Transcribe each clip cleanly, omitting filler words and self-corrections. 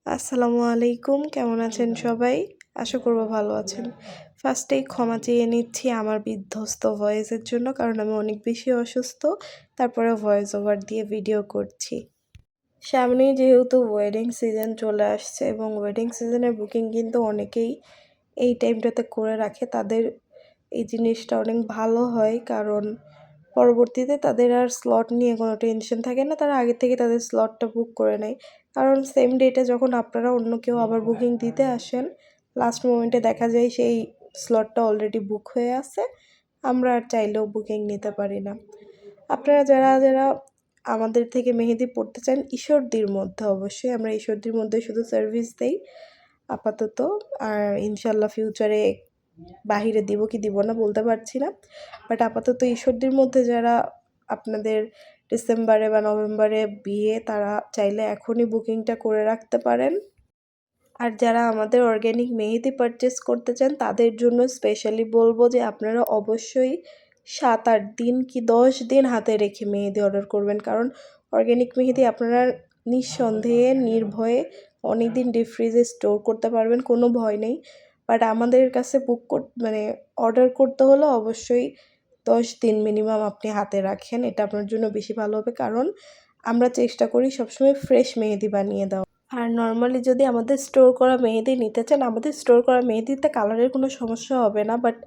আসসালামু আলাইকুম, কেমন আছেন সবাই? আশা করব ভালো আছেন। ফার্স্টেই ক্ষমা চেয়ে নিচ্ছি আমার বিধ্বস্ত ভয়েসের জন্য, কারণ আমি অনেক বেশি অসুস্থ। তারপরে ভয়েস ওভার দিয়ে ভিডিও করছি। সামনেই যেহেতু ওয়েডিং সিজন চলে আসছে এবং ওয়েডিং সিজনের বুকিং কিন্তু অনেকেই এই টাইমটাতে করে রাখে। তাদের এই জিনিসটা অনেক ভালো হয়, কারণ পরবর্তীতে তাদের আর স্লট নিয়ে কোনো টেনশন থাকে না। তারা আগে থেকে তাদের স্লটটা বুক করে নেয়। কারণ সেম ডেটে যখন আপনারা অন্য কেউ আবার বুকিং দিতে আসেন, লাস্ট মোমেন্টে দেখা যায় সেই স্লটটা অলরেডি বুক হয়ে আছে। আমরা আর চাইলেও বুকিং নিতে পারি না। আপনারা যারা আমাদের থেকে মেহেদি পড়তে চান ঈশ্বরদীর মধ্যে, অবশ্যই আমরা ঈশ্বরদীর মধ্যে শুধু সার্ভিস দেই আপাতত। আর ইনশাল্লাহ ফিউচারে বাহিরে দিব কি দিব না বলতে পারছি না। বাট আপাতত ঈশ্বরদীর মধ্যে যারা আপনাদের ডিসেম্বরে বা নভেম্বরে বিয়ে, তারা চাইলে এখনই বুকিংটা করে রাখতে পারেন। আর যারা আমাদের অর্গ্যানিক মেহেদি পারচেস করতে চান তাদের জন্য স্পেশালি বলবো যে আপনারা অবশ্যই 7-8 দিন কি 10 দিন হাতে রেখে মেহেদি অর্ডার করবেন, কারণ অর্গ্যানিক মেহেদি আপনারা নিঃসন্দেহে নির্ভয়ে অনেক দিন ডিপ ফ্রিজে স্টোর করতে পারবেন, কোনো ভয় নেই। বাট আমাদের কাছে অর্ডার করতে হলে অবশ্যই 10 দিন মিনিমাম আপনি হাতে রাখেন, এটা আপনার জন্য বেশি ভালো হবে। কারণ আমরা চেষ্টা করি সবসময় ফ্রেশ মেহেদি বানিয়ে দেওয়া। আর নর্মালি যদি আমাদের স্টোর করা মেহেদি নিতে চান, আমাদের স্টোর করা মেহেদিতে কালারের কোনো সমস্যা হবে না। বাট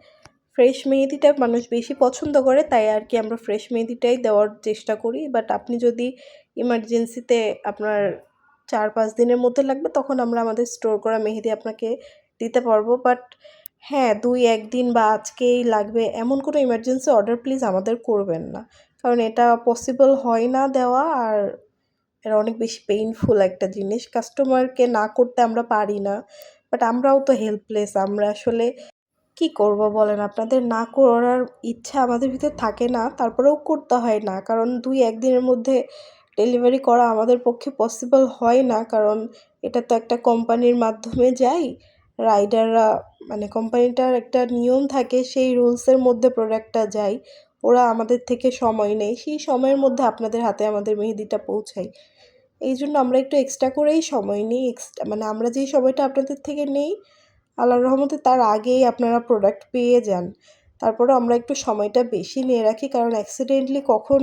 ফ্রেশ মেহেদিটা মানুষ বেশি পছন্দ করে, তাই আর কি আমরা ফ্রেশ মেহেদিটাই দেওয়ার চেষ্টা করি। বাট আপনি যদি ইমার্জেন্সিতে আপনার 4-5 দিনের মধ্যে লাগবে, তখন আমরা আমাদের স্টোর করা মেহেদি আপনাকে দিতে পারবো। বাট হ্যাঁ, 2-1 দিন বা আজকেই লাগবে এমন কোনো ইমার্জেন্সি অর্ডার প্লিজ আমাদের করবেন না, কারণ এটা পসিবল হয় না দেওয়া। আর এটা অনেক বেশি পেইনফুল একটা জিনিস, কাস্টমারকে না করতে আমরা পারি না। বাট আমরাও তো হেল্পলেস, আমরা আসলে কি করব বলেন? আপনাদের না করার ইচ্ছা আমাদের ভিতর থাকে না, তারপরেও করতে হয় না। কারণ 2-1 দিনের মধ্যে ডেলিভারি করা আমাদের পক্ষে পসিবল হয় না, কারণ এটা তো একটা কোম্পানির মাধ্যমে যায়। রাইডাররা কোম্পানিটার একটা নিয়ম থাকে, সেই রুলসের মধ্যে প্রোডাক্টটা যায়। ওরা আমাদের থেকে সময় নেয়, সেই সময়ের মধ্যে আপনাদের হাতে আমাদের মেহেদিটা পৌঁছায়। এই জন্য আমরা একটু এক্সট্রা করেই সময় নিই। আমরা যেই সময়টা আপনাদের থেকে নেই, আল্লাহর রহমতে তার আগেই আপনারা প্রোডাক্ট পেয়ে যান। তারপরেও আমরা একটু সময়টা বেশি নিয়ে রাখি, কারণ অ্যাক্সিডেন্টালি কখন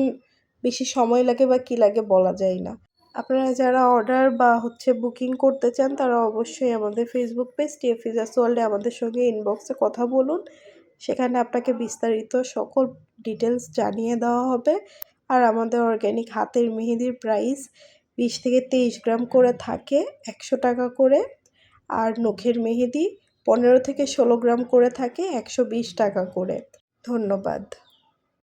বেশি সময় লাগে বা কী লাগে বলা যায় না। আপনারা যারা অর্ডার বা বুকিং করতে চান, তারা অবশ্যই আমাদের ফেসবুক পেজ টিএফিজাস ওয়ার্ল্ডে আমাদের সঙ্গে ইনবক্সে কথা বলুন। সেখানে আপনাকে বিস্তারিত সকল ডিটেলস জানিয়ে দেওয়া হবে। আর আমাদের অর্গ্যানিক হাতের মেহেদির প্রাইস 20 থেকে 23 গ্রাম করে থাকে 100 টাকা করে। আর নখের মেহেদি 15 থেকে 16 গ্রাম করে থাকে 120 টাকা করে। ধন্যবাদ।